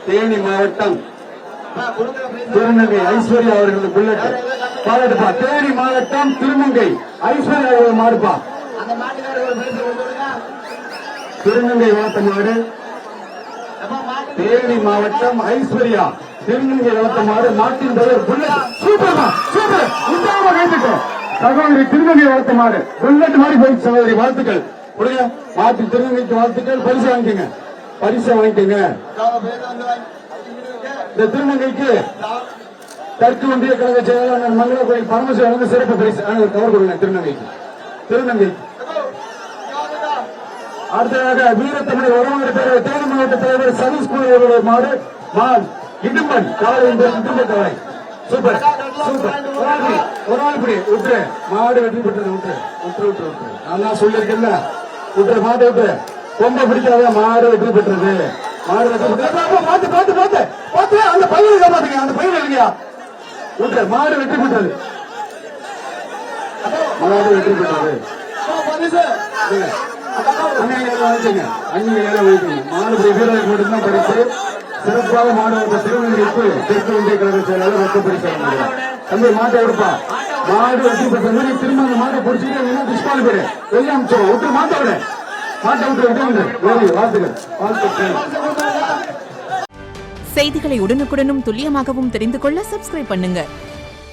தேனி மாவட்டம் திருநங்கை ஐஸ்வர்யா அவர்களது புல்லட் பாராட்டுப்பா. தேனி மாவட்டம் திருநங்கை ஐஸ்வர்யா அவர்கள் மாடுப்பா. திருநங்கை வளர்த்த மாடு. தேனி மாவட்டம் ஐஸ்வர்யா திருநங்கை வளர்த்த மாடு. மாட்டின் பெயர் புல்லட். சூப்பர்மா, சூப்பர். உற்சாகமா கைத்துட்டோம். சகோதரி திருநங்கை வளர்த்த மாடு புல்லட் மாதிரி போயிடுச்சு. சகோதரி வாழ்த்துக்கள் கொடுங்க. மாட்டு திருநங்கைக்கு வாழ்த்துக்கள். பரிசு வாங்கிக்கோங்க, பரிசு வாங்கிக்கோங்க. இந்த திருநங்கைக்கு தெற்கு ஒன்றிய கழக செயலாளர் மங்கள கோயில் பரமசிவன் சிறப்பு பரிசு கவர் கொடுங்க. திருநங்கை அடுத்ததாக வீரத்தமிழ் உறவுமுறை பேரவை தேனி மாவட்ட தலைவர் சதீஷ்குமார் மாடு இடும்பன் காலை இடும்ப காலை. Super super. ஒரு ஆள் இப்படி விட்டுரு. மாடு வெற்றி பெற்றது. விட்டுரு. நான் சொல்லியிருக்கேன்ல, விட்டுரு மாட்டை விட்டுரு. கொம்ப பிடிக்காத. மாடு வெற்றி பெற்றது. மாடு வெற்றி பெற்றது. பார்த்து அந்த பையனை காப்பாத்துங்க. அந்த பையன் இல்லையா விட்டுரு. மாடு வெற்றி பெற்றது. மாடு வெற்றி பெற்றது. மாடு வீரர்களுக்கு மட்டும்தான் பரிசு. சிறப்பாக மாணவர்கள் திருநங்கைக்கு தெற்கு ஒன்றிய கழக செயலாளர் ரொக்க பரிசு. தம்பி மாட்டை எடுப்பா. மாடு வெற்றி பெற்றது. திரும்ப அந்த மாட்டை பிடிச்சிட்டு துஷ்பால் பேரு வெளியே அமிச்சோம். விட்டு மாட்டை விட. செய்திகளை உடனுக்குடனும் துல்லியமாகவும் தெரிந்து கொள்ள சப்ஸ்கிரைப் பண்ணுங்க.